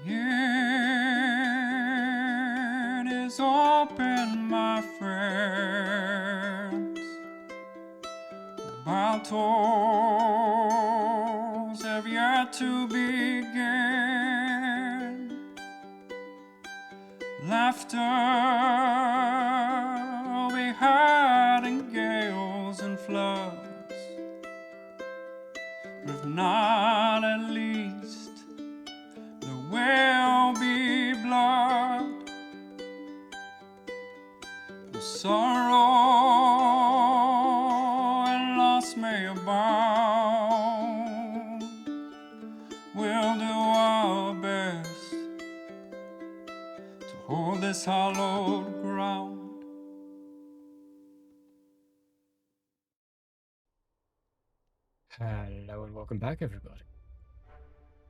It is open, my friends, while toils have yet to begin. Laughter we had in gales and floods, but if not, at least there will be blood. The sorrow and loss may abound. We'll do our best to hold this hallowed ground. Hello and welcome back, everybody.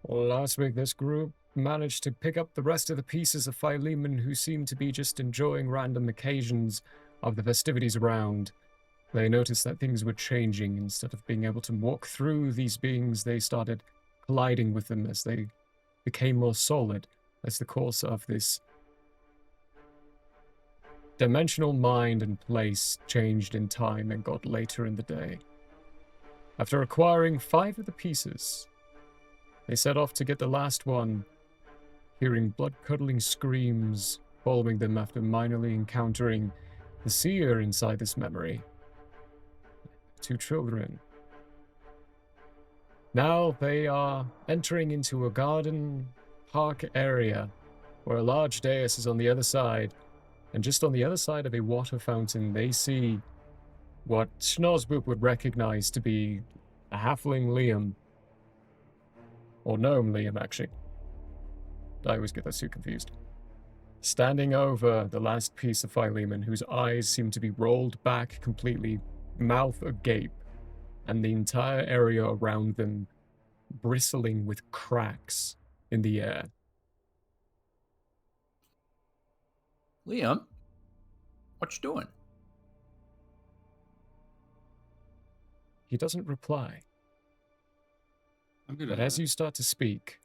Last week, this group managed to pick up the rest of the pieces of Philemon, who seemed to be just enjoying random occasions of the festivities around. They noticed that things were changing. Instead of being able to walk through these beings, they started colliding with them as they became more solid as the course of this dimensional mind and place changed in time and got later in the day. After acquiring 5 of the pieces, they set off to get the last one, hearing blood-curdling screams following them after minorly encountering the seer inside this memory. 2 children. Now they are entering into a garden park area where a large dais is on the other side, and just on the other side of a water fountain they see what Snoze would recognize to be a halfling Liam. Or gnome Liam, actually. I always get those two confused. Standing over the last piece of Philemon, whose eyes seem to be rolled back completely, mouth agape, and the entire area around them bristling with cracks in the air. Liam, what you doing? He doesn't reply. But as you start to speak,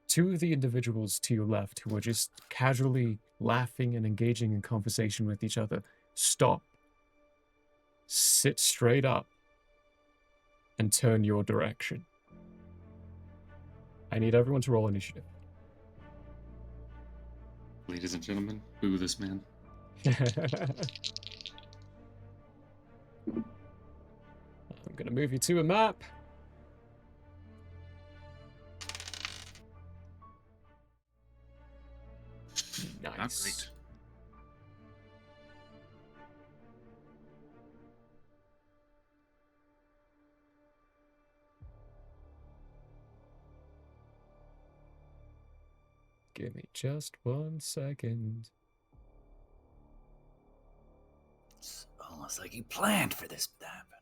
2 of the individuals to your left, who are just casually laughing and engaging in conversation with each other, stop, sit straight up, and turn your direction. I need everyone to roll initiative. Ladies and gentlemen, boo this man. I'm going to move you to a map. Nice. Not great. Give me just 1 second. It's almost like you planned for this to happen.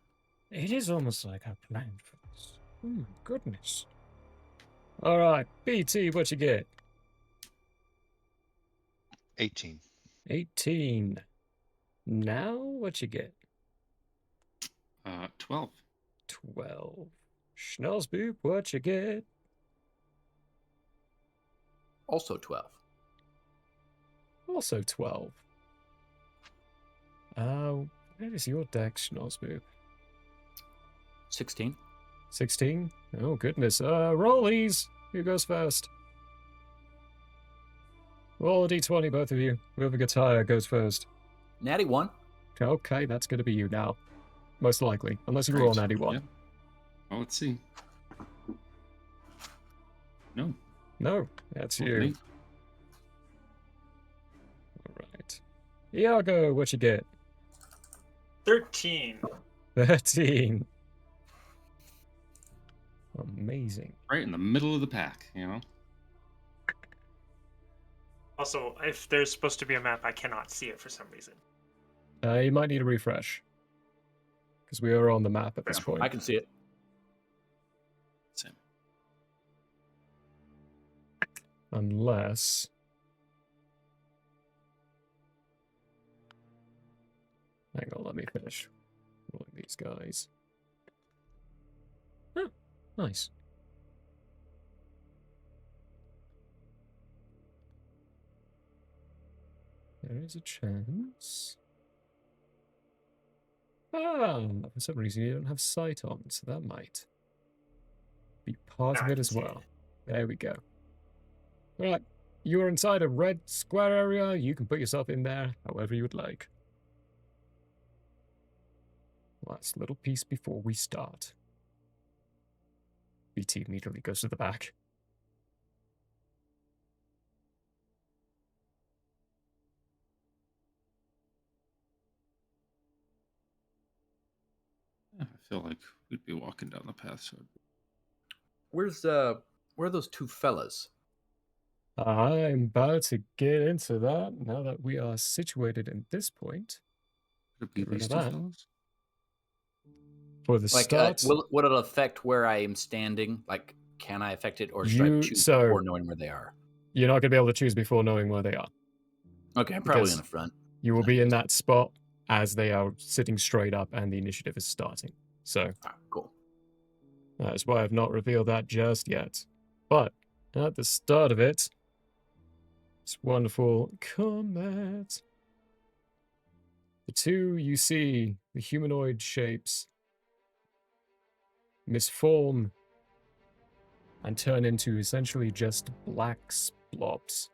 It is almost like I planned for this. Oh my goodness. Alright, BT, what you get? 18. 18. Now, what you get? 12. 12. Schnozboop, what you get? Also 12. Also 12. Where is your dex, Schnozboop? 16. 16? Oh, goodness. Rollies! Who goes first? Roll a d20, both of you. Whoever gets higher goes first. Natty 1. Okay, that's going to be you now. Most likely. Unless you roll a natty 1. Yep. Well, let's see. No. No, that's you. Me. Alright. Iago, what you get? 13. 13. Amazing. Right in the middle of the pack, you know? Also, if there's supposed to be a map, I cannot see it for some reason. You might need a refresh. Because we are on the map at this point. I can see it. Same. Unless... Hang on, let me finish rolling these guys. Oh, nice. There is a chance. Ah, for some reason you don't have sight on, so that might be part Now of I it can as see well. There we go. Alright, you're inside a red square area. You can put yourself in there however you would like. Last little piece before we start. BT immediately goes to the back. I feel like we'd be walking down the path. So Where are those two fellas? I'm about to get into that now that we are situated in this point. could it be Get rid these of two that. fellows? For the Like, start, will it affect where I am standing? Like, can I affect it, or should I choose before knowing where they are? you're not going to be able to choose before knowing where they are. Okay, I'm probably Because in the front. You will be in that spot as they are sitting straight up and the initiative is starting. So Ah, cool. that's why I've not revealed that just yet. But at the start of it, it's wonderful combat. The two you see, the humanoid shapes, misform and turn into essentially just black blobs.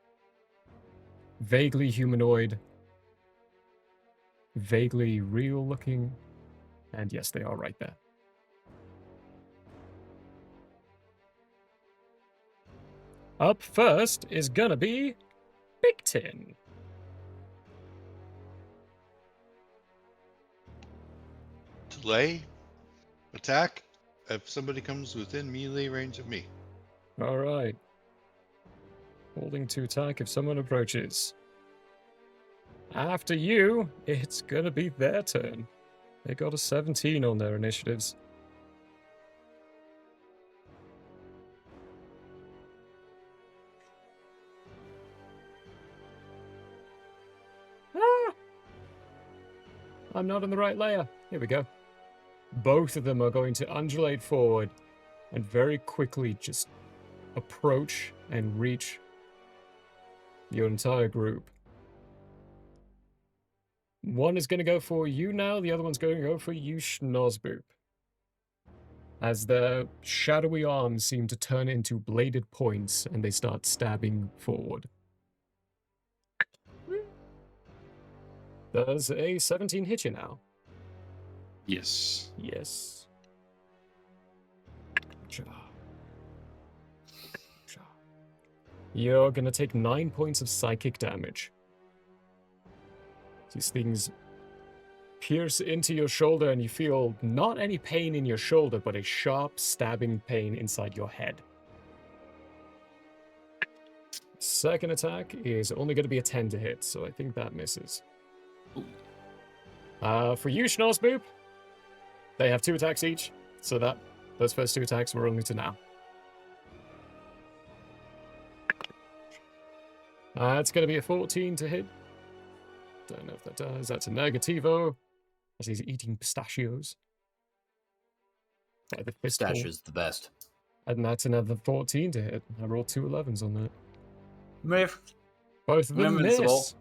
Vaguely humanoid, vaguely real looking, and yes, they are right there. Up first is gonna be Big Tin. Delay, attack if somebody comes within melee range of me. Alright. Holding to attack if someone approaches. After you, it's gonna be their turn. They got a 17 on their initiatives. Ah! I'm not in the right layer. Here we go. Both of them are going to undulate forward and very quickly just approach and reach your entire group. One is going to go for you now, the other one's going to go for you, Schnozboop. As their shadowy arms seem to turn into bladed points and they start stabbing forward. Does a 17 hit you now? Yes. Yes. You're gonna take 9 points of psychic damage. These things pierce into your shoulder and you feel not any pain in your shoulder, but a sharp stabbing pain inside your head. Second attack is only going to be a 10 to hit, so I think that misses. For you, Schnozboop, they have 2 attacks each, so those first 2 attacks were only to now. It's going to be a 14 to hit. Don't know if that does. That's a negativo. As he's eating pistachios. By the fistful. Pistachios the best. And that's another 14 to hit. I rolled 2 11s on that. Miff. Both of them Invincible. miss.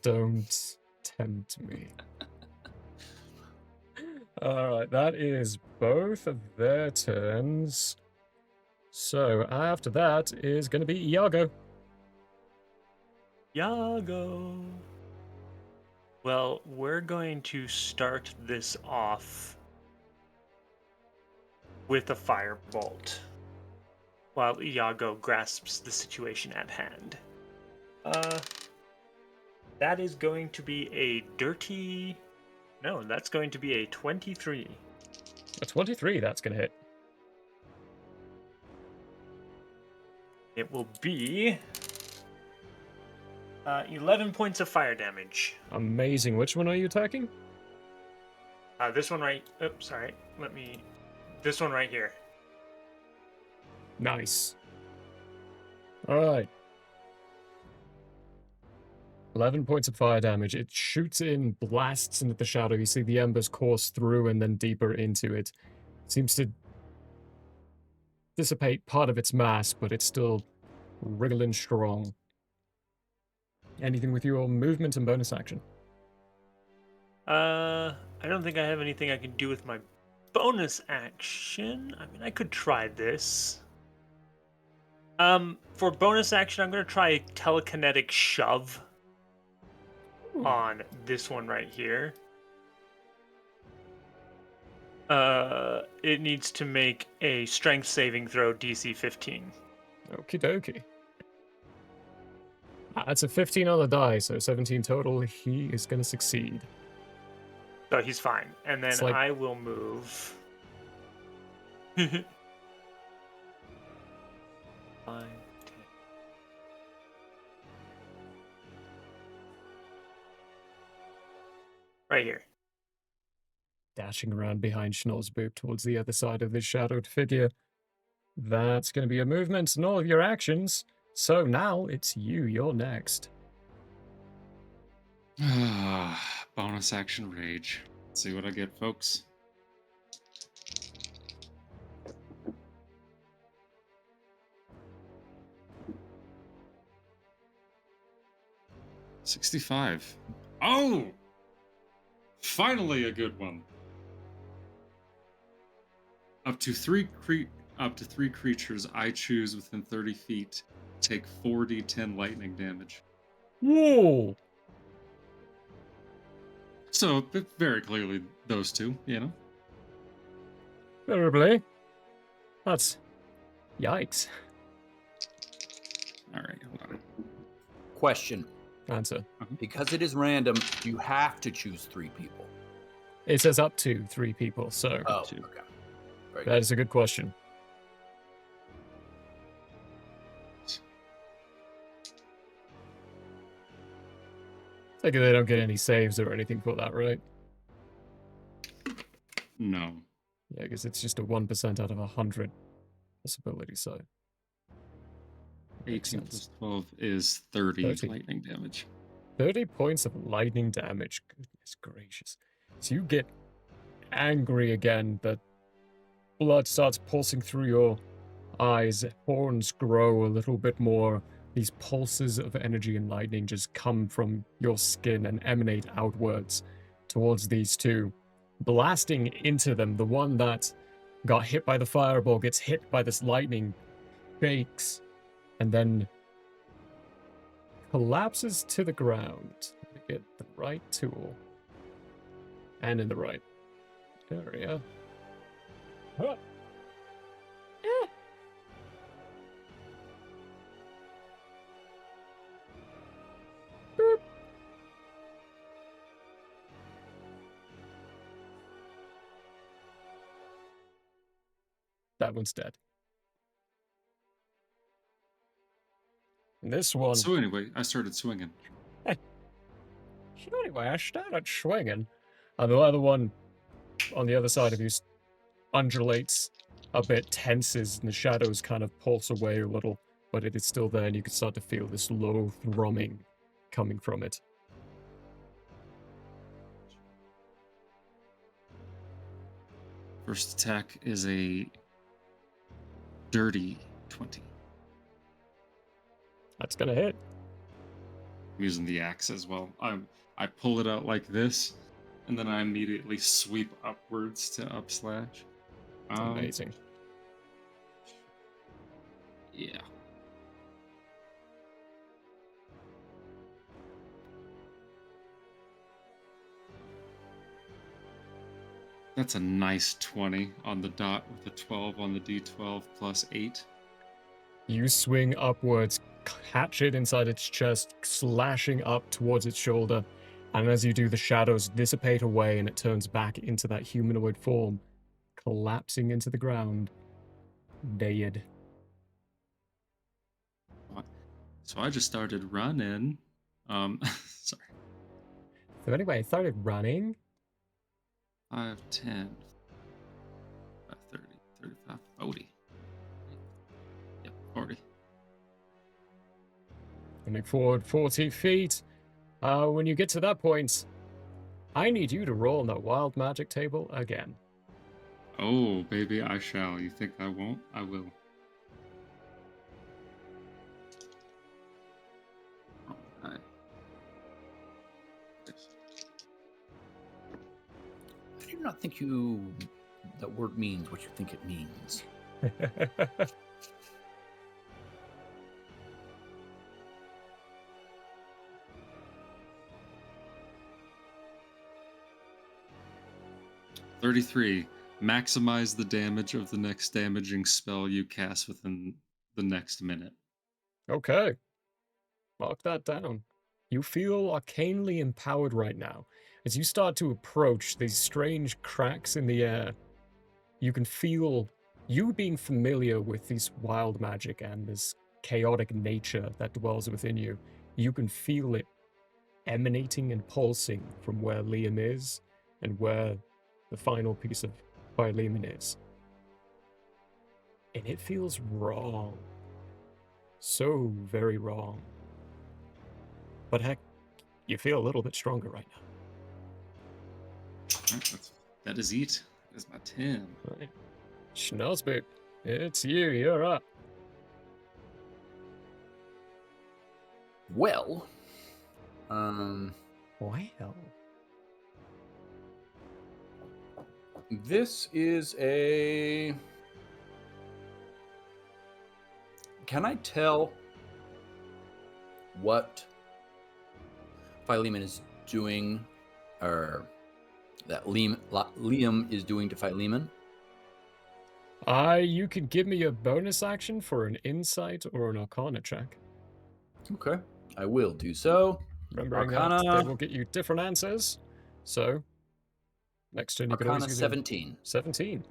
Don't tempt me. Alright, that is both of their turns. So after that is going to be Iago. Yago. Well, we're going to start this off with a firebolt while Iago grasps the situation at hand. That is going to be a dirty... No, that's going to be a 23. A 23, that's going to hit. It will be 11 points of fire damage. Amazing. Which one are you attacking? This one right... Oops, sorry. This one right here. Nice. Alright. 11 points of fire damage. It shoots in, blasts into the shadow. You see the embers course through and then deeper into it. Seems to dissipate part of its mass, but it's still wriggling strong. Anything with your movement and bonus action? I don't think I have anything I can do with my bonus action. I mean, I could try this. For bonus action, I'm gonna try a telekinetic shove on this one right here. It needs to make a strength saving throw DC 15. Okie dokie. That's a 15 on the die, so 17 total. He is going to succeed. So he's fine. And then Like... I will move. 5, 10. Right here. Dashing around behind Schnorr's boot towards the other side of this shadowed figure. That's going to be a movement and all of your actions. So now it's you. You're next. Bonus action rage. Let's see what I get, folks. $65. Oh! Finally a good one. Up to three creatures I choose within 30 feet take 4d10 lightning damage. Whoa! So, very clearly those two, you know? Terribly. That's... Yikes. Alright, hold on. Question. Answer. Because it is random, you have to choose 3 people. It says up to 3 people, so... Oh, Two. okay. Very That is a good question. Like they don't get any saves or anything for that, right? No. Yeah, because it's just a 1% out of 100 possibility, so... 18 plus 12 is 30 lightning damage. 30 points of lightning damage. Goodness gracious. So you get angry again. The blood starts pulsing through your eyes. Horns grow a little bit more. These pulses of energy and lightning just come from your skin and emanate outwards towards these two, blasting into them. The one that got hit by the fireball gets hit by this lightning, shakes, and then collapses to the ground. Let me get the right tool. And in the right area. Huh. Boop. That one's dead. And this one... So anyway, I started swinging. Anyway, I started swinging. And the other one on the other side of you undulates a bit, tenses, and the shadows kind of pulse away a little, but it is still there, and you can start to feel this low thrumming coming from it. First attack is a dirty 20. That's gonna hit. I'm using the axe as well. I pull it out like this, and then I immediately sweep upwards to upslash. That's amazing. Yeah. That's a nice 20 on the dot with a 12 on the d12 plus 8. You swing upwards, catch it inside its chest, slashing up towards its shoulder, and as you do, the shadows dissipate away and it turns back into that humanoid form, collapsing into the ground, dead. So I just started running. Sorry. So anyway, I started running. 5, 10, 30, 35, 40. Yep, 40. Moving forward 40 feet. When you get to that point, I need you to roll on that wild magic table again. Oh, baby, I shall. You think I won't? I will. Alright. think that word means what you think it means. 33. Maximize the damage of the next damaging spell you cast within the next minute. Okay. Mark that down. You feel arcanely empowered right now. As you start to approach these strange cracks in the air, you can feel you being familiar with this wild magic and this chaotic nature that dwells within you. You can feel it emanating and pulsing from where Liam is and where the final piece of Philemon is. And it feels wrong. So very wrong. But heck, you feel a little bit stronger right now. That is it. That is my 10. Right. Schnozbeck, it's you. You're up. Well, Well. this is a... Can I tell what Philemon is doing, or that Liam is doing to Philemon? You can give me a bonus action for an insight or an arcana check. Okay, I will do so. Remembering Arcana. that they will get you different answers. So, next turn you could always Arcana use 17. 17.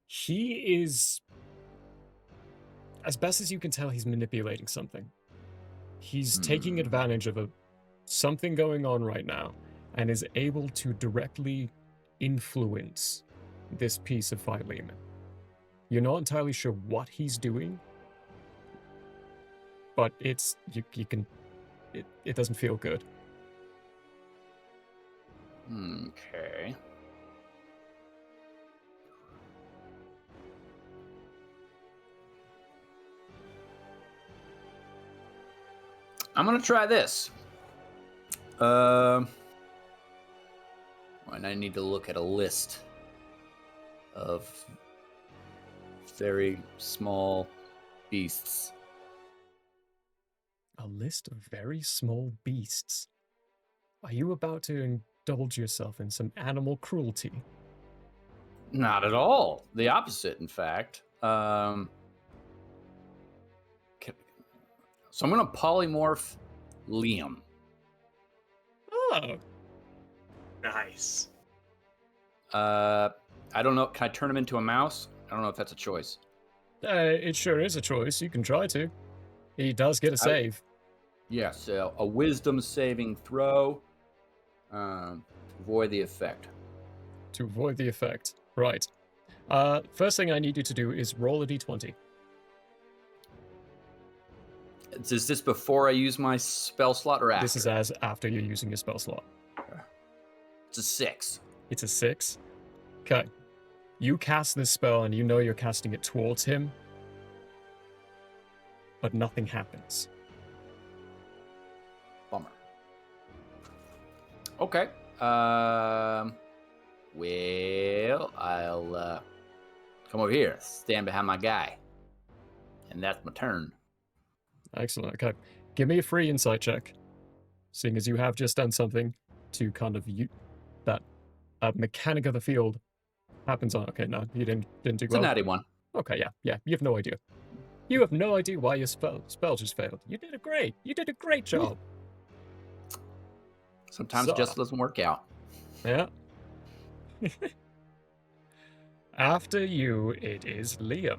He is, as best as you can tell, he's manipulating something. He's taking advantage of something going on right now and is able to directly influence this piece of Philemon. You're not entirely sure what he's doing, but it doesn't feel good. Okay. I'm gonna try this. And I need to look at a list of very small beasts. A list of very small beasts. Are you about to indulge yourself in some animal cruelty? Not at all. The opposite, in fact. So I'm going to polymorph Liam. Oh. Nice. I don't know. Can I turn him into a mouse? I don't know if that's a choice. It sure is a choice. You can try to. He does get a save. Yeah, so a wisdom saving throw to avoid the effect. To avoid the effect. Right. First thing I need you to do is roll a d20. Is this before I use my spell slot or after? This is as after you're using your spell slot. It's a 6. It's a 6? Okay. You cast this spell and you know you're casting it towards him, but nothing happens. Bummer. Okay. Well, I'll come over here, stand behind my guy, and that's my turn. Excellent. Okay. Give me a free insight check, seeing as you have just done something to kind of that mechanic of the field happens on. Okay, no, you didn't do It's well. a natty one. Okay, yeah. You have no idea. You have no idea why your spell just failed. You did a great job. Sometimes it just doesn't work out. Yeah. After you, it is Liam.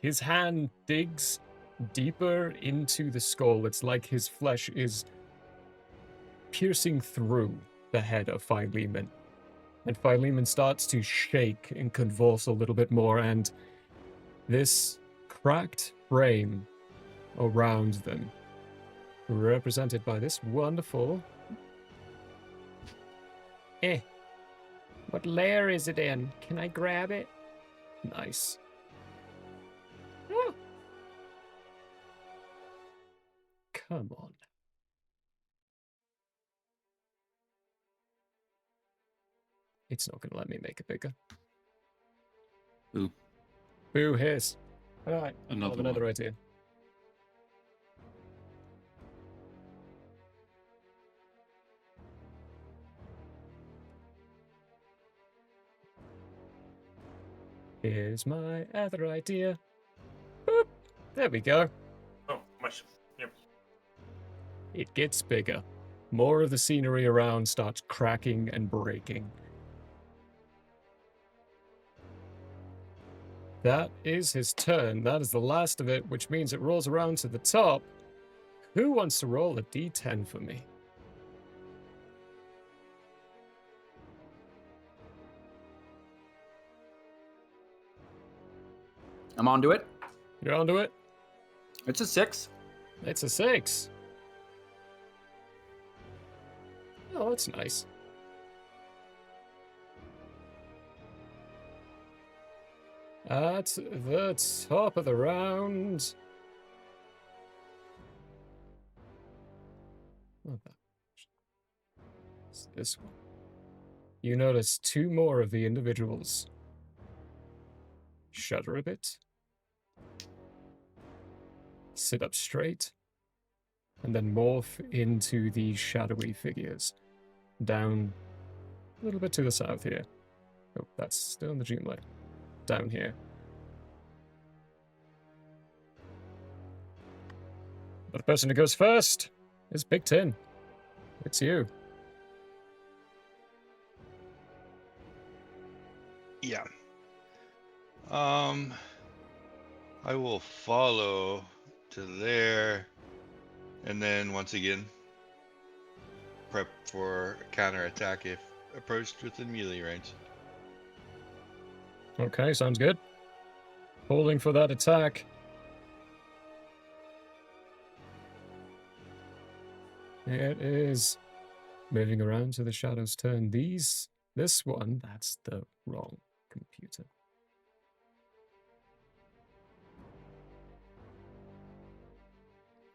His hand digs deeper into the skull. It's like his flesh is piercing through the head of Philemon. And Philemon starts to shake and convulse a little bit more, and this cracked frame around them, represented by this wonderful... What layer is it in? Can I grab it? Nice. Oh. Come on. It's not going to let me make it bigger. Boo. Boo, hiss. All right, I have Another another one. idea. Here's my other idea. Boop. There we go. Oh, much. Yep. It gets bigger. More of the scenery around starts cracking and breaking. That is his turn. That is the last of it, which means it rolls around to the top. Who wants to roll a d10 for me? I'm onto it. You're onto it? It's a 6. It's a 6. Oh, that's nice. At the top of the round. What the? It's this one. You notice 2 more of the individuals shudder a bit, sit up straight, and then morph into these shadowy figures down a little bit to the south here. Oh, that's still in the dream layer. Down here. But the person who goes first is Big Tin. It's you. Yeah. I will follow to there, and then once again prep for a counterattack if approached within melee range. Okay, sounds good. Holding for that attack. It is moving around to the shadow's turn. This one, that's the wrong computer.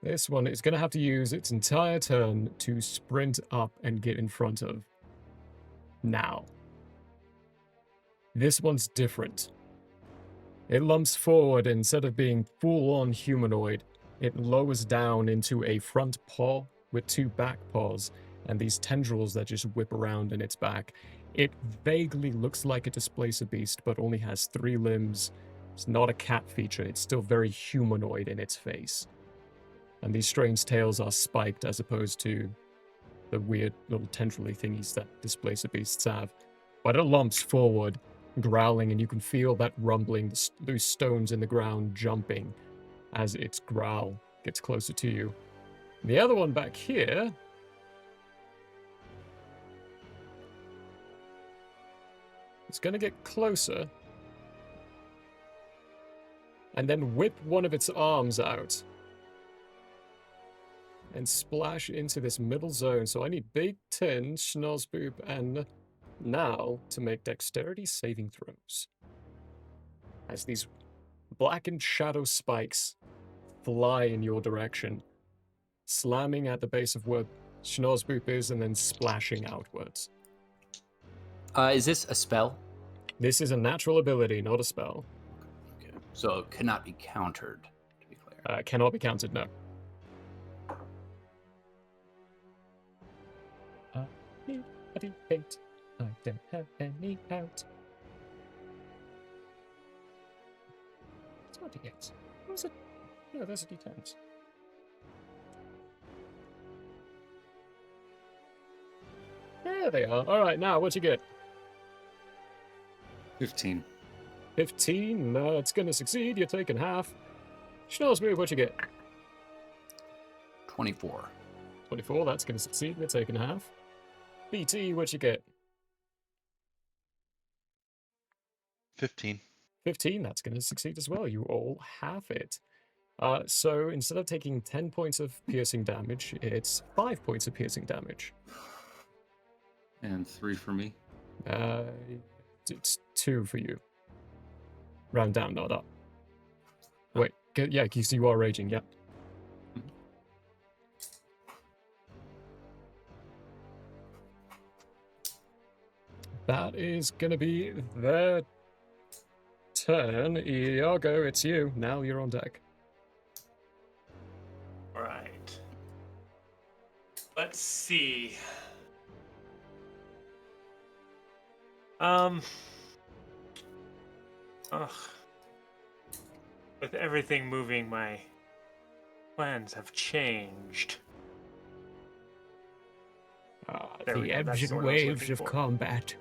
This one is going to have to use its entire turn to sprint up and get in front of now. This one's different. It lumps forward, and instead of being full-on humanoid, it lowers down into a front paw with 2 back paws and these tendrils that just whip around in its back. It vaguely looks like a displacer beast, but only has 3 limbs. It's not a cat feature. It's still very humanoid in its face. And these strange tails are spiked as opposed to the weird little tendrily thingies that displacer beasts have. But it lumps forward, growling, and you can feel that rumbling, those stones in the ground jumping as its growl gets closer to you. The other one back here is going to get closer and then whip one of its arms out and splash into this middle zone. So I need Big Tin, Schnozboop, and Now to make dexterity saving throws. As these blackened shadow spikes fly in your direction, slamming at the base of where Schnozboop is and then splashing outwards. Is this a spell? This is a natural ability, not a spell. Okay. So it cannot be countered, to be clear. Cannot be counted, no. I don't have any out. It's not D8. What was it? No, those are D10s. There they are. Alright, now, what'd you get? 15. 15? No, it's gonna succeed. You're taking half. Schnozboop, what'd you get? 24. 24, that's gonna succeed. You're taking half. BT, what'd you get? 15. 15, that's going to succeed as well. You all have it. So instead of taking 10 points of piercing damage, it's 5 points of piercing damage. And 3 for me. It's 2 for you. Round down, not up. Wait, yeah, because you are raging, yeah. That is gonna be their turn. Iago, it's you. Now you're on deck. All right. Let's see. Ugh. With everything moving, my plans have changed. There we The go, that's ebbs the and word I was waves looking of for. combat.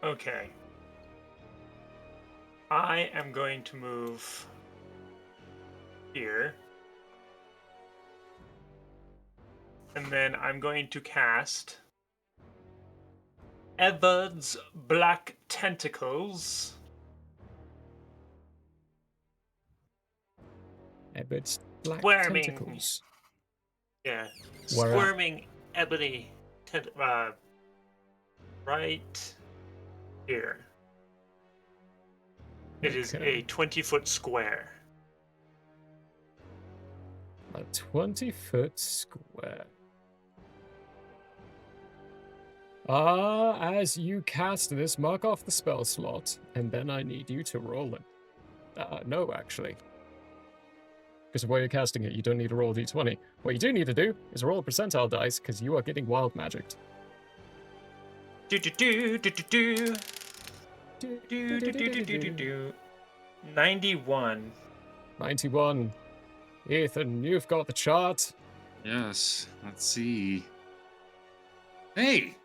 Okay. I am going to move here. And then I'm going to cast Ebbard's Black Tentacles. Ebbard's black Squirming. tentacles. Yeah. Where at? Squirming ebony right here. It is Okay. a 20-foot square. A 20-foot square. As you cast this, mark off the spell slot, and then I need you to roll it. No, actually. Because of where you're casting it, you don't need to roll a d20. What you do need to do is roll a percentile dice, because you are getting wild magicked. Do do do do do do. Do do do do do do do. 91. 91. Ethan, you've got the chart. Yes, let's see. Hey,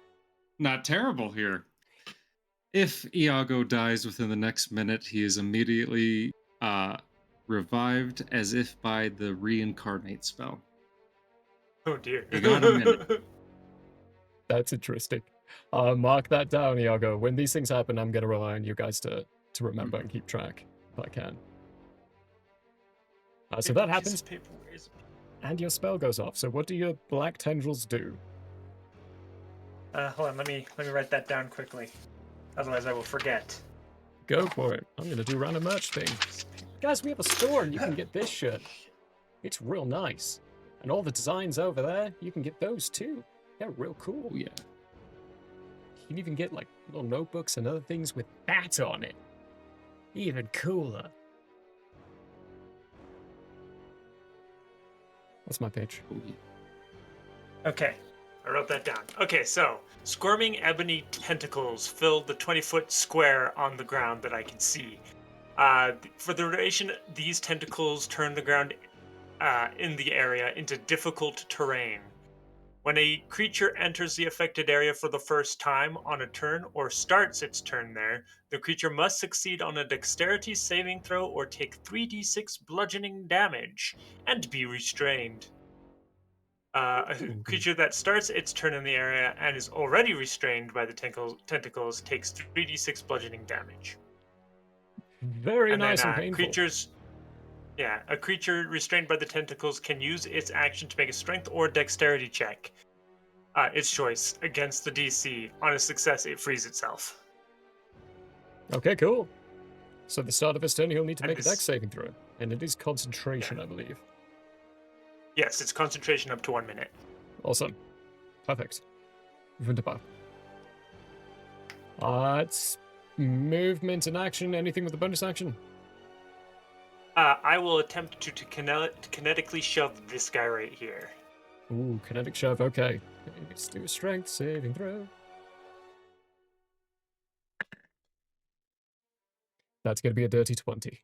not terrible here. If Iago dies within the next minute, he is immediately revived as if by the reincarnate spell. Oh dear. You got a minute. That's interesting. Mark that down, Iago. When these things happen, I'm going to rely on you guys to remember and keep track, if I can. So that happens, and your spell goes off. So what do your black tendrils do? Hold on, let me write that down quickly. Otherwise I will forget. Go for it. I'm going to do random merch thing. Guys, we have a store and you can get this shirt. It's real nice. And all the designs over there, you can get those too. They're real cool. Oh, yeah. You can even get like little notebooks and other things with that on it. Even cooler. That's my page. Oh, yeah. Okay, I wrote that down. Okay, so squirming ebony tentacles fill the 20-foot square on the ground that I can see. For the duration, these tentacles turn the ground in the area into difficult terrain. When a creature enters the affected area for the first time on a turn or starts its turn there, the creature must succeed on a dexterity saving throw or take 3d6 bludgeoning damage and be restrained. A creature that starts its turn in the area and is already restrained by the tentacles takes 3d6 bludgeoning damage. Very And nice then, and painful. a creature restrained by the tentacles can use its action to make a strength or dexterity check. Its choice against the DC. On a success, it frees itself. Okay, cool. So at the start of his turn, he'll need to And make a this- dex saving throw. And it is concentration, I believe. Yes, it's concentration up to 1 minute. Awesome. Perfect. Wunderbar. It's movement and action. Anything with a bonus action? I will attempt to kinetically shove this guy right here. Ooh, kinetic shove. Okay. Let's do a strength saving throw. That's going to be a dirty 20.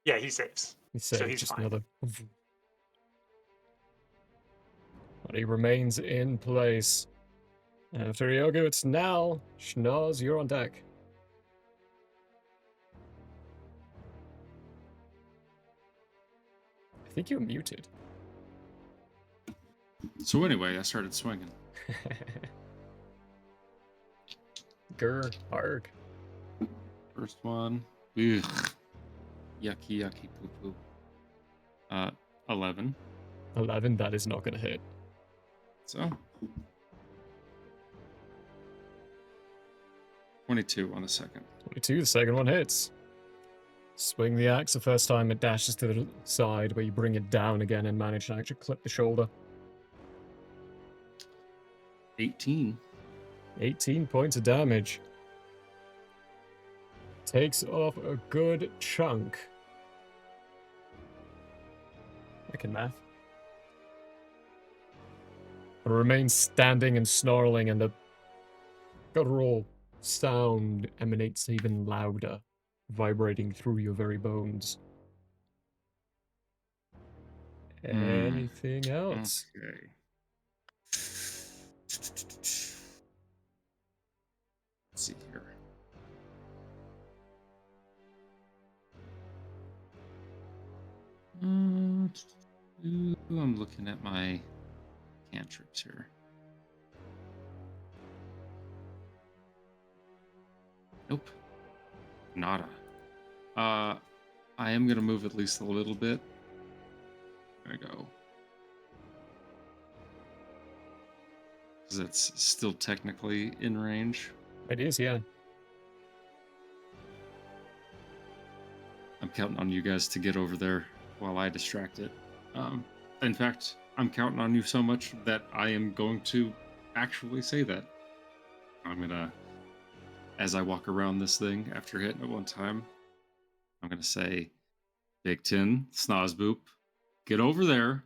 Yeah, he saves. He So saved he's just fine. another. But he remains in place. After Yoga, it's now. Snoze, you're on deck. I think you're muted. So anyway, I started swinging. Grr, arg. First one. Ugh. Yucky, yucky, poo poo. 11. 11, that is not going to hit. So. 22 on the second. 22, the second one hits. Swing the axe the first time, it dashes to the side, but you bring it down again and manage to actually clip the shoulder. 18. 18 points of damage. Takes off a good chunk. I can math. But remains standing and snarling, and the guttural sound emanates even louder, vibrating through your very bones. Anything else? Okay. Let's see here. I'm looking at my cantrips here. Nope. Nada. I am gonna move at least a little bit. There we go. Because it's still technically in range. It is, yeah. I'm counting on you guys to get over there while I distract it. In fact, I'm counting on you so much that I am going to actually say that. I'm gonna, as I walk around this thing after hitting it one time, I'm gonna say, Big Tin, Snoze Boop, get over there.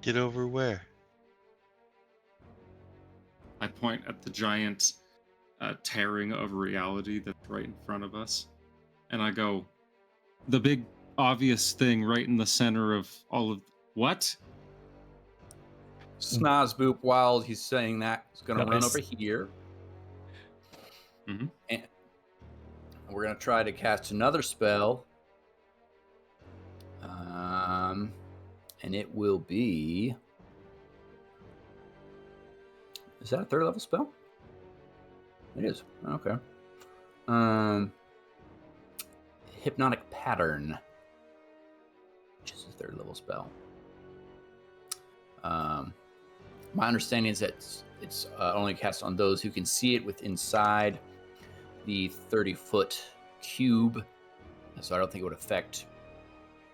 Get over where? I point at the giant tearing of reality that's right in front of us. And I go, the big obvious thing right in the center of all of what? Snoze Boop, while he's saying that, is going to run over here. Mm-hmm. And we're going to try to cast another spell. And it will be... Is that a 3rd level spell? It is. Okay. Hypnotic Pattern, which is a 3rd level spell. My understanding is that it's only cast on those who can see it with inside the 30-foot cube. So I don't think it would affect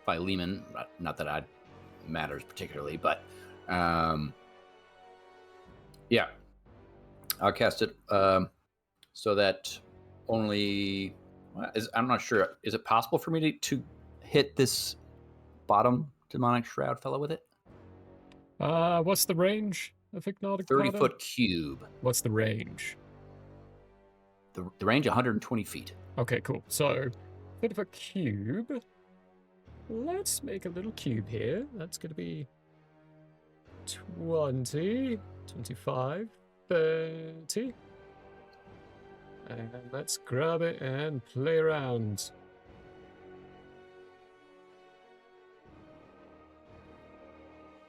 Philemon. Not that it matters particularly, but yeah, I'll cast it so that only. I'm not sure. Is it possible for me to hit this bottom demonic shroud fellow with it? What's the range of Hypnotic Pattern? 30-foot cube. What's the range? The range 120 feet. Okay, cool. So, bit of a cube. Let's make a little cube here. That's going to be 20, 25, 30. And let's grab it and play around.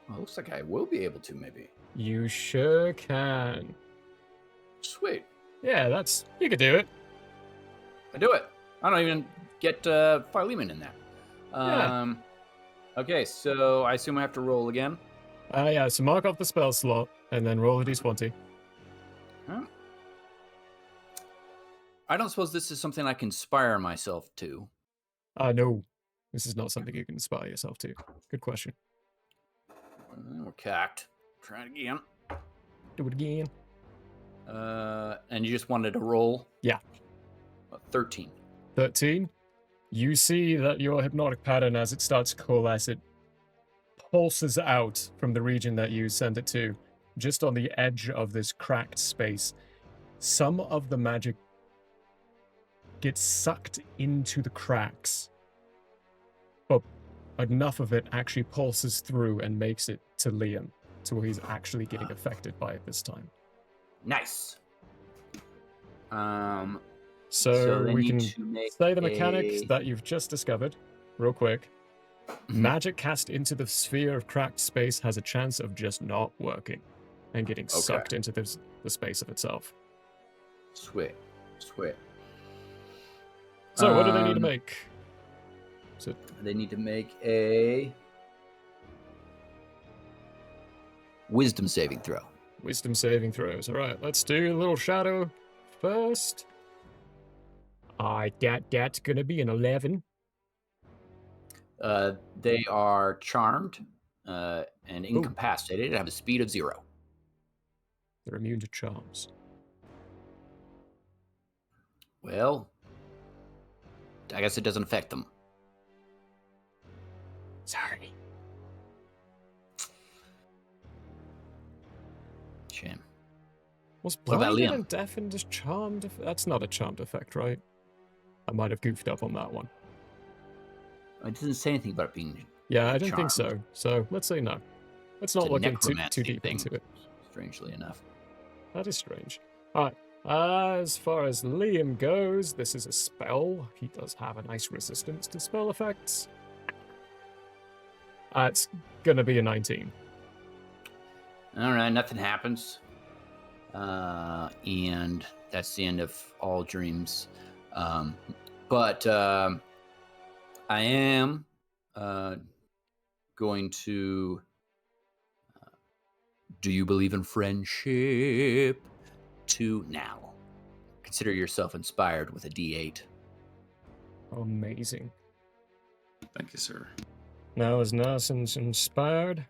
Well, looks like I will be able to, maybe. You sure can. Sweet. Yeah, you could do it. I do it. I don't even get Philemon in there. Yeah. Okay, so I assume I have to roll again. Yeah, so mark off the spell slot and then roll a d20. Huh? I don't suppose this is something I can inspire myself to. No. This is not something you can inspire yourself to. Good question. We're cacked. Try it again. Do it again. And you just wanted to roll? Yeah. 13. 13. You see that your hypnotic pattern, as it starts to coalesce, it pulses out from the region that you sent it to, just on the edge of this cracked space. Some of the magic gets sucked into the cracks, but enough of it actually pulses through and makes it to Liam, to where he's actually getting affected by it this time. Nice. So we can say the a... mechanics that you've just discovered, real quick. Magic cast into the sphere of cracked space has a chance of just not working and getting sucked into the space of itself. Sweet. So what do they need to make? So they need to make a wisdom saving throw. Wisdom saving throws. All right, let's do a little shadow first. That's gonna be an 11. They are charmed, and incapacitated. Have a speed of 0. They're immune to charms. Well, I guess it doesn't affect them. Sorry. Shame. Was What about blinded Liam? and deafened as charmed? That's not a charmed effect, right? I might have goofed up on that one. It doesn't say anything about it being. Yeah, I don't think charmed. so. So let's say no. Let's It's not a look too necromancy deep thing, into it. strangely enough. That is strange. Alright. As far as Liam goes, this is a spell. He does have a nice resistance to spell effects. It's gonna be a 19. All right, nothing happens. And that's the end of all dreams. But I am going to. Do you believe in friendship? To now. Consider yourself inspired with a D8. Amazing. Thank you, sir. Now, as Narson's inspired,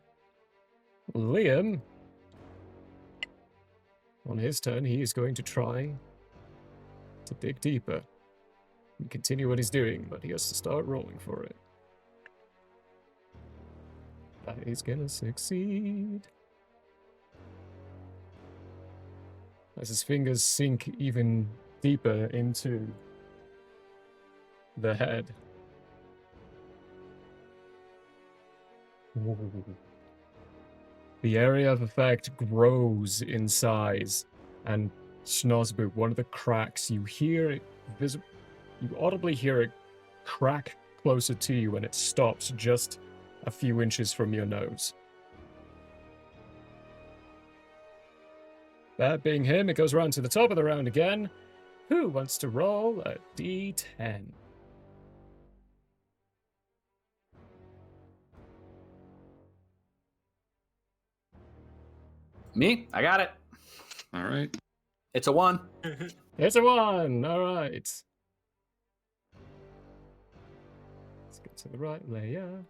Liam, on his turn, he is going to try to dig deeper and continue what he's doing, but he has to start rolling for it. That is gonna succeed. As his fingers sink even deeper into the head. Ooh. The area of effect grows in size, and Snoze, one of the cracks, you hear it you audibly hear it crack closer to you, and it stops just a few inches from your nose. That being him, it goes around to the top of the round again. Who wants to roll a d10? Me? I got it. All right. It's a 1. It's a 1! Alright. Let's get to the right layer.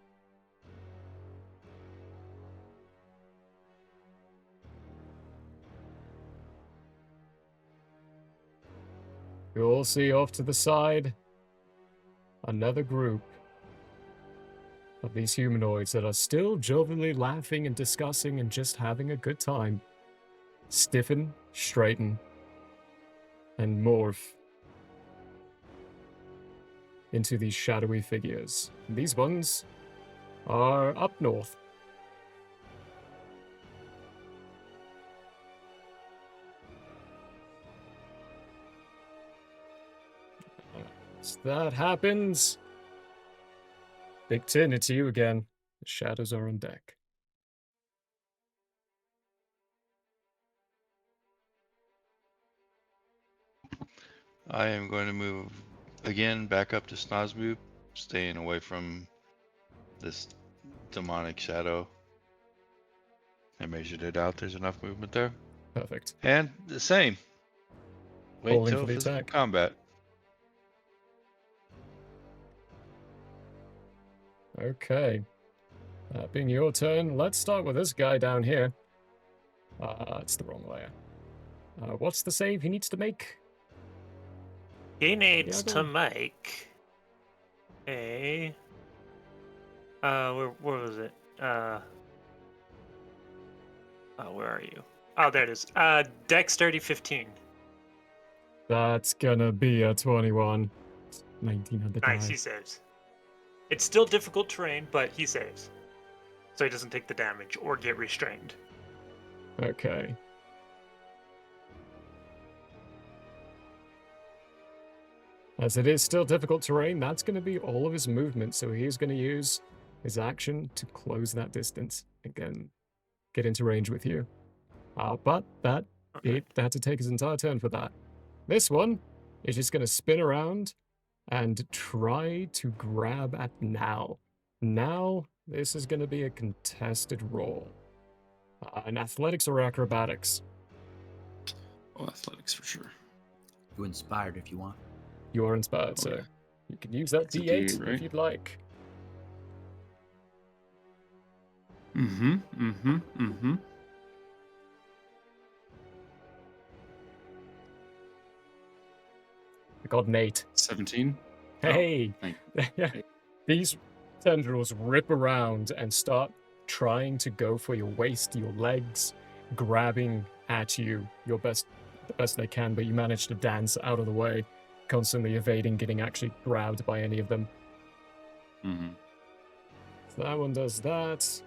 You'll see off to the side another group of these humanoids that are still jovially laughing and discussing and just having a good time. Stiffen, straighten, and morph into these shadowy figures. These ones are up north. As that happens, Big Tin, it's you again. The shadows are on deck. I am going to move again back up to Snozboop, staying away from this demonic shadow. I measured it out. There's enough movement there. Perfect. And the same. Wait Holding till for the physical attack. combat. Okay. Being your turn, let's start with this guy down here. It's the wrong layer. What's the save he needs to make? He needs Yeah, to make a. Where was it? Where are you? Oh, there it is. Dexterity 15. That's gonna be a 21. 19 on the Nice, die. he saves. It's still difficult terrain, but he saves. So he doesn't take the damage or get restrained. Okay. As it is still difficult terrain, that's going to be all of his movement, so he's going to use his action to close that distance. Again, get into range with you. But that Okay. it had to take his entire turn for that. This one is just going to spin around and try to grab at Now. Now, this is going to be a contested roll. In athletics or acrobatics? Oh, athletics for sure. You inspired if you want. You are inspired, Oh, so yeah. you can use that It's a D8 D8, right? if you'd like. Mm-hmm. Mm-hmm. Mm-hmm. I got Nate. 17. Hey! Thank These tendrils rip around and start trying to go for your waist, your legs, grabbing at you the best they can, but you manage to dance out of the way, constantly evading getting actually grabbed by any of them. Mm-hmm. So that one does that.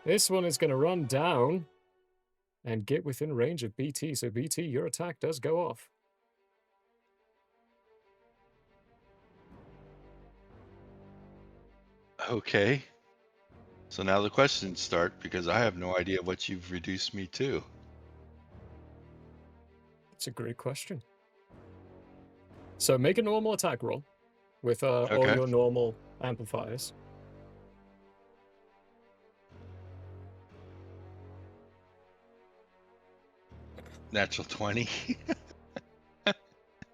This one is going to run down and get within range of BT. So BT, your attack does go off. Okay. So now the questions start because I have no idea what you've reduced me to. It's a great question. So make a normal attack roll with all Okay. your normal amplifiers. Natural 20.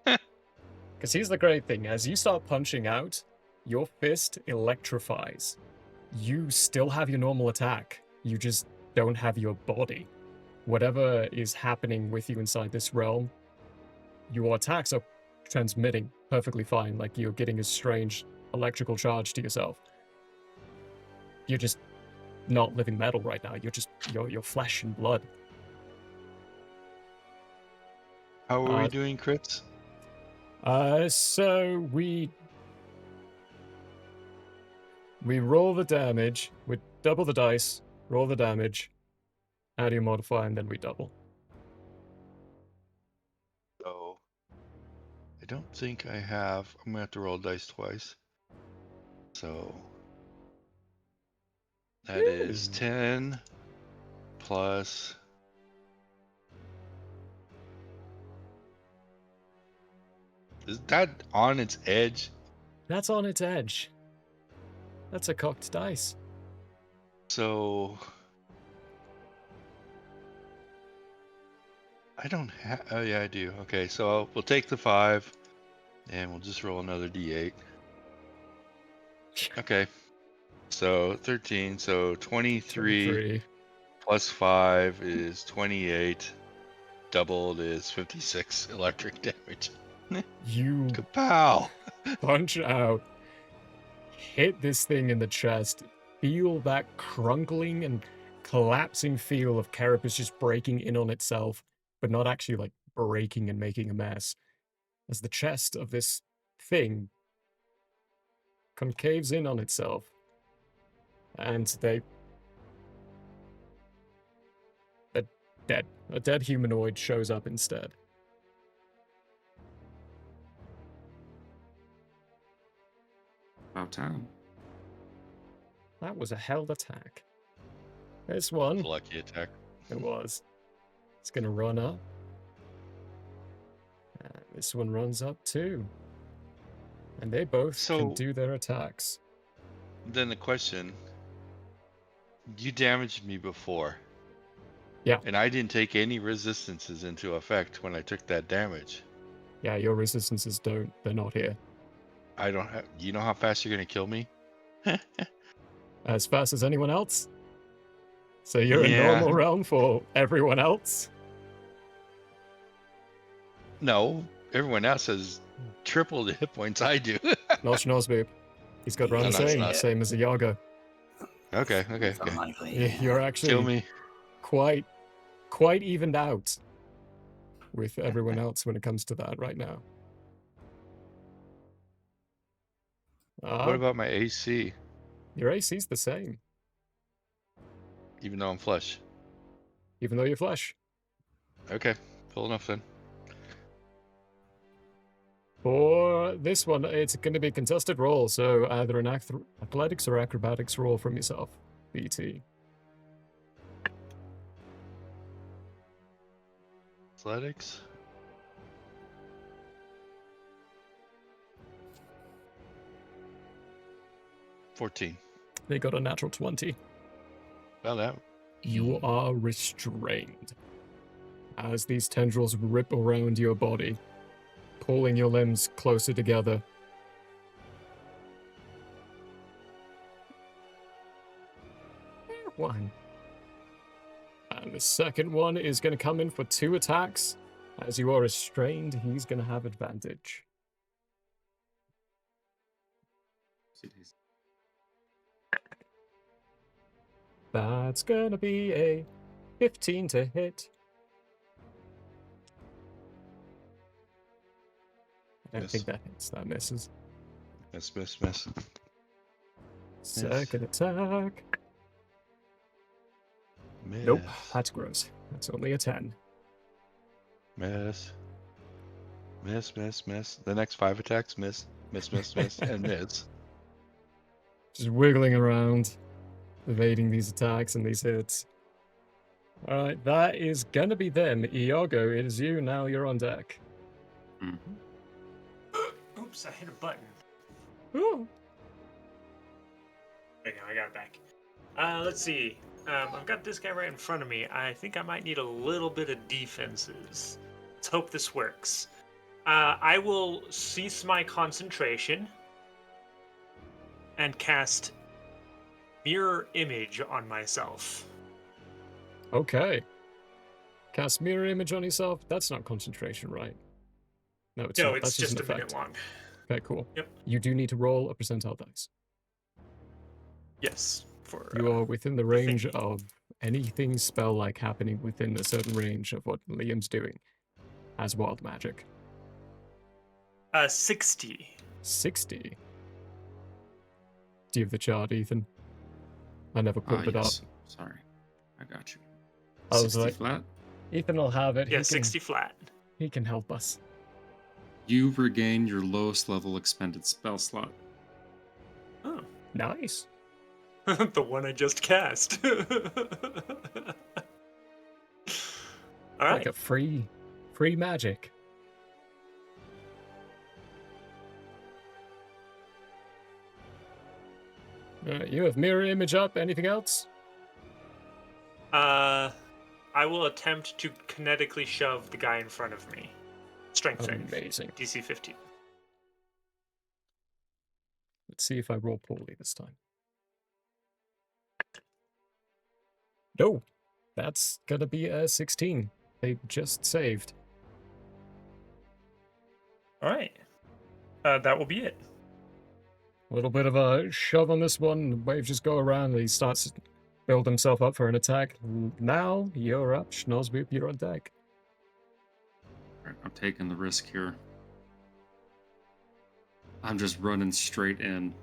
Because here's the great thing. As you start punching out, your fist electrifies. You still have your normal attack. You just don't have your body. Whatever is happening with you inside this realm, your attacks are transmitting perfectly fine. Like you're getting a strange electrical charge to yourself. You're just not living metal right now. You're flesh and blood. How are we doing crits? So we roll the damage, we double the dice, roll the damage, add your modifier, and then we double. So I don't think I have. I'm gonna have to roll dice twice. So that is 10 plus. Is that on its edge? That's on its edge. That's a cocked dice. So I don't have. Oh yeah, I do. Okay, so we'll take the 5, and we'll just roll another d8. Okay, so 13. So 23 23. plus 5 is 28. Doubled is 56 electric damage. You Kapow! punch out, hit this thing in the chest, feel that crunkling and collapsing feel of Carapace just breaking in on itself, but not actually like breaking and making a mess. As the chest of this thing concaves in on itself, and they're dead. A dead humanoid shows up instead. About time. That was a held attack. This one, Lucky attack. it was. It's gonna run up. This one runs up too. And they both So- can do their attacks. Then the question: you damaged me before. Yeah. And I didn't take any resistances into effect when I took that damage. Yeah, your resistances they're not here. I don't have. You know how fast you're gonna kill me? As fast as anyone else. So you're in Yeah. normal realm for everyone else? No, everyone else has triple the hit points I do. Not Snoze. He's got around the No, no, it's same, not. same as Iago. okay. It's unlikely. You're actually Kill me. quite evened out with everyone else when it comes to that right now. What about my AC? Your AC's the same, Even though I'm flesh. even though you're flesh. Okay, cool enough then. For this one, it's going to be a contested roll, so either an athletics or acrobatics roll from yourself, BT. Athletics. $14. They got a natural 20. Well, that. You are restrained as these tendrils rip around your body, pulling your limbs closer together. one. And the second one is going to come in for 2 attacks. As you are restrained, he's going to have advantage. That's going to be a 15 to hit. I don't Miss. think that hits. That misses. Miss. Second attack. Miss. Nope, that's gross. That's only a 10. Miss. The next 5 attacks, miss, and miss. Just wiggling around, evading these attacks and these hits. Alright, that is gonna be them. Iago, it is you. Now you're on deck. Oops, I hit a button. Ooh. There you go, I got it back. Let's see. I've got this guy right in front of me. I think I might need a little bit of defenses. Let's hope this works. I will cease my concentration and cast Mirror Image on myself. Okay. Cast mirror image on yourself. That's not concentration, right? No, it's No, not. it's That's just an a minute effect. long. Okay, cool. Yep. You do need to roll a percentile dice. Yes. For You are within the range thingy. of anything spell-like happening within a certain range of what Liam's doing as wild magic. 60. 60. Do you have the chart, Ethan? I never pulled it up. Sorry. I got you. I was 60 like, flat. Ethan will have it. Yeah, He 60 flat. He can help us. You regain your lowest level expended spell slot. Oh. Nice. The one I just cast. All right. Like a free magic. You have mirror image up. Anything else? I will attempt to kinetically shove the guy in front of me. Strength save. Amazing. DC 15. Let's see if I roll poorly this time. No, that's gonna be a 16. They just saved. All right. That will be it. A little bit of a shove on this one. The waves just go around. And he starts to build himself up for an attack. Now you're up, Schnozboop. You're on deck. Alright, I'm taking the risk here. I'm just running straight in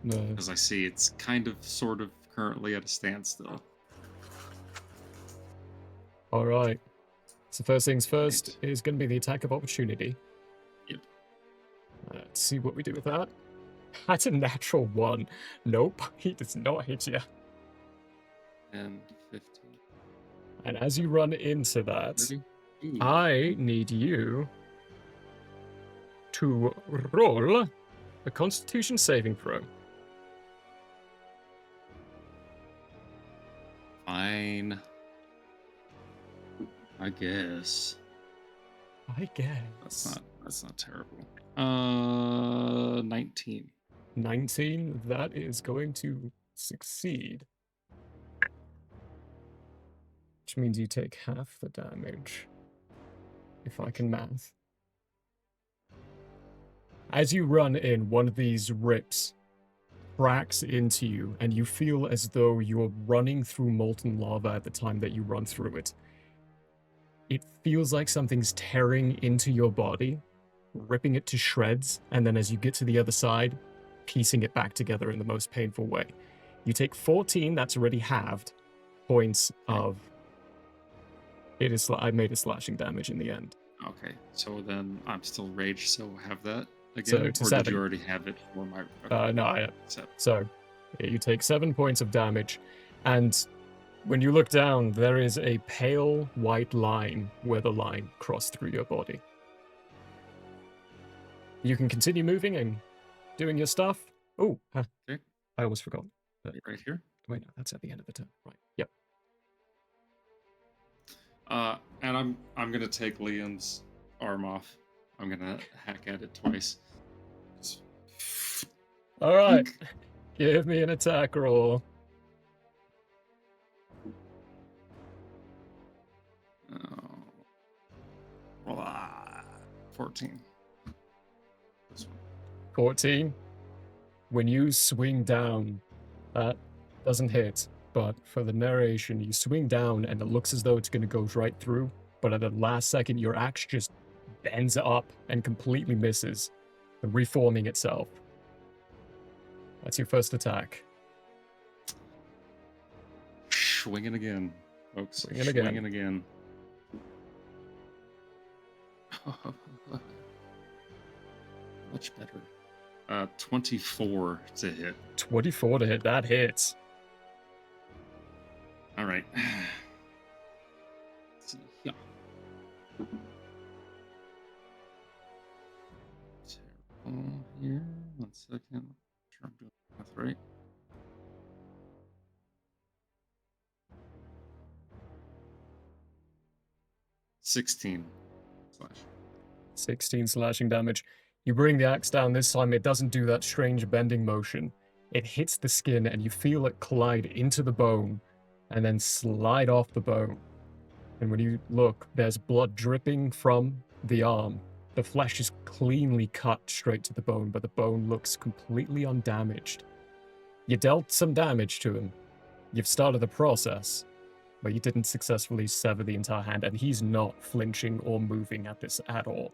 because I see it's kind of, sort of, currently at a standstill. All right. So first things first is going to be the attack of opportunity. Yep. Let's see what we do with that. That's a natural 1. Nope, he does not hit you. And 15. And as you run into that, 30. Ooh. I need you to roll a Constitution saving throw. Fine. I guess. I guess. That's not terrible. 19. 19, that is going to succeed. Which means you take half the damage. If I can math. As you run in, one of these rips cracks into you, and you feel as though you're running through molten lava at the time that you run through it. It feels like something's tearing into your body, ripping it to shreds, and then as you get to the other side, piecing it back together in the most painful way. You take 14, that's already halved, points of... I made a slashing damage in the end. Okay, so then I'm still raged, so have that So again? to Or 7. did you already have it for my... No, So, So, yeah, you take 7 points of damage, and when you look down, there is a pale white line where the line crossed through your body. You can continue moving and doing your stuff. Oh, Okay. I almost forgot. right here. Wait, no, that's at the end of the turn. Right, yep. And I'm gonna take Liam's arm off. I'm gonna hack at it twice. All right. Give me an attack roll. Oh. 14. This one. 14. When you swing down, that doesn't hit, but for the narration, you swing down and it looks as though it's going to go right through, but at the last second, your axe just bends up and completely misses, reforming itself. That's your first attack. Swinging again, folks. Swinging again. Swinging again. Much better. 24 to hit. 24 to hit. That hits. All right. Let's see. Yeah. Terrible here. 1 second. Sure I'm doing the math right. $16 slash. 16 slashing damage. You bring the axe down this time, it doesn't do that strange bending motion. It hits the skin and you feel it collide into the bone and then slide off the bone. And when you look, there's blood dripping from the arm. The flesh is cleanly cut straight to the bone, but the bone looks completely undamaged. You dealt some damage to him. You've started the process, but you didn't successfully sever the entire hand, and he's not flinching or moving at this at all.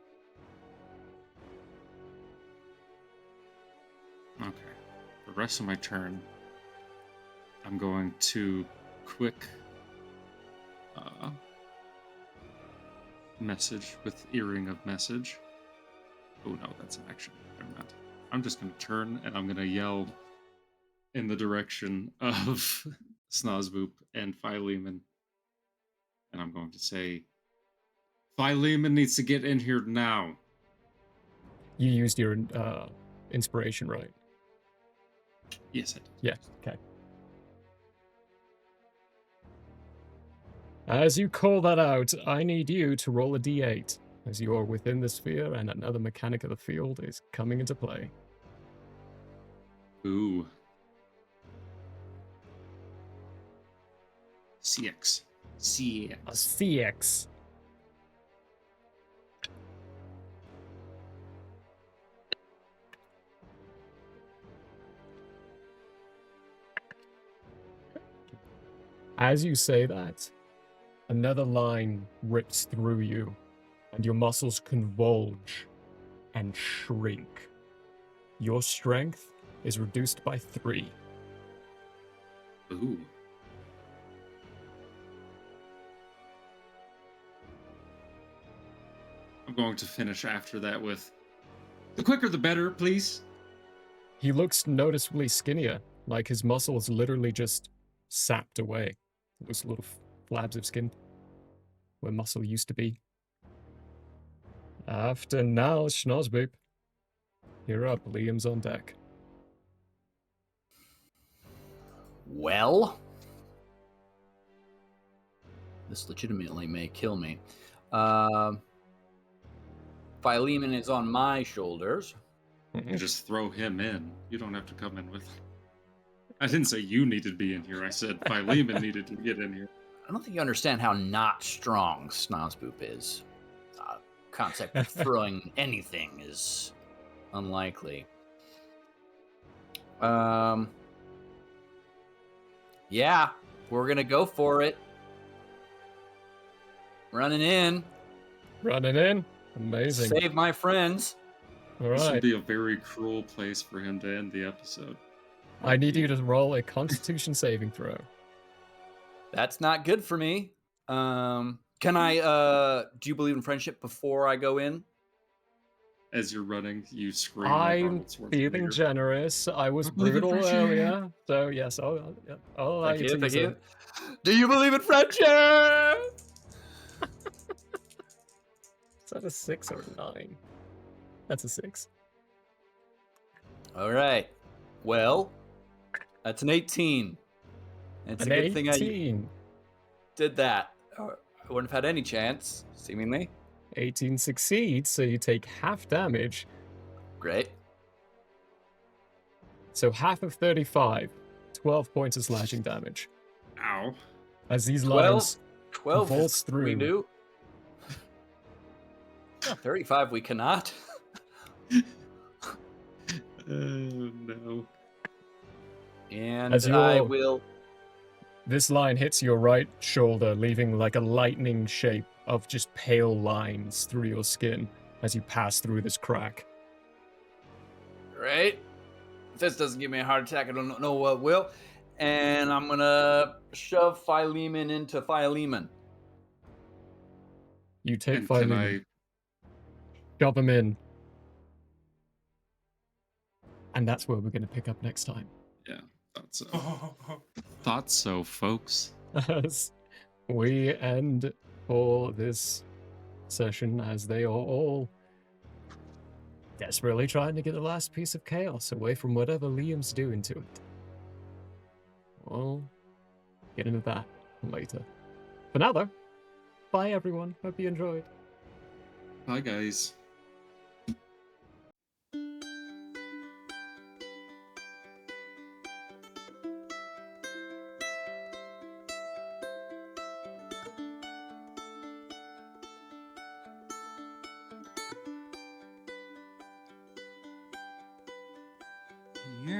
Okay. The rest of my turn, I'm going to quick message with earring of message. Oh no, that's an action. Never mind. I'm just going to turn and I'm going to yell in the direction of Snozeboop and Philemon. And I'm going to say, Philemon needs to get in here now. You used your inspiration, right? Yes, I did. Yeah, okay. As you call that out, I need you to roll a d8, as you are within the sphere and another mechanic of the field is coming into play. Ooh. CX. CX. A CX. As you say that, another line rips through you, and your muscles convulge and shrink. Your strength is reduced by 3. Ooh. I'm going to finish after that with, the quicker the better, please. He looks noticeably skinnier, like his muscles literally just sapped away. Those little flabs of skin where muscle used to be. After now, Snozeboop. You're up, Liam's on deck. Well, this legitimately may kill me. Philemon is on my shoulders. You just throw him in. You don't have to come in with. I didn't say you needed to be in here. I said Philemon needed to get in here. I don't think you understand how not strong Snozeboop is. Concept of throwing anything is unlikely. Yeah, we're gonna go for it. Running in. Running in? Amazing. Save my friends. All This would right. be a very cruel place for him to end the episode. I need you to roll a Constitution saving throw. That's not good for me. Can I, do you believe in friendship before I go in? As you're running, you scream like I'm Arnold feeling Schwarzenegger. generous. I was I believe in brutal friendship. earlier. So, yes, I'll allow Thank you you, to thank use you. it. Do you believe in friendship? Is that a 6 or a 9? That's a 6. All right. Well, that's an 18. It's An a good thing I 18. did that. Or I wouldn't have had any chance, seemingly. 18 succeeds, so you take half damage. Great. So half of 35, 12 points of slashing damage. Ow. As these 12? lines 12 volts is through. we do. 35 we cannot. No. And As I you're- will. This line hits your right shoulder, leaving like a lightning shape of just pale lines through your skin as you pass through this crack. Right? If this doesn't give me a heart attack, I don't know what will. And I'm gonna shove Philemon into Philemon. You take And can Philemon, shove him in. And that's where we're going to pick up next time. Yeah, thought so. Thought so, folks. As we end for this session, as they are all desperately trying to get the last piece of chaos away from whatever Liam's doing to it. We'll get into that later. For now, though, bye everyone. Hope you enjoyed. Bye, guys. The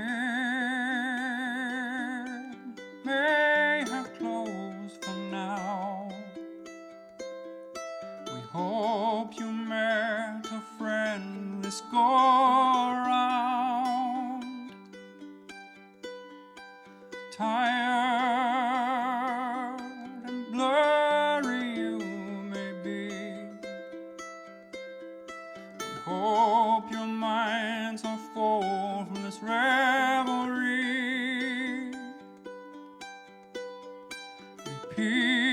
end may have closed for now. We hope you met a friend this go around. Tired and blurry you may be. We hope your minds are full from this revelry. Repeat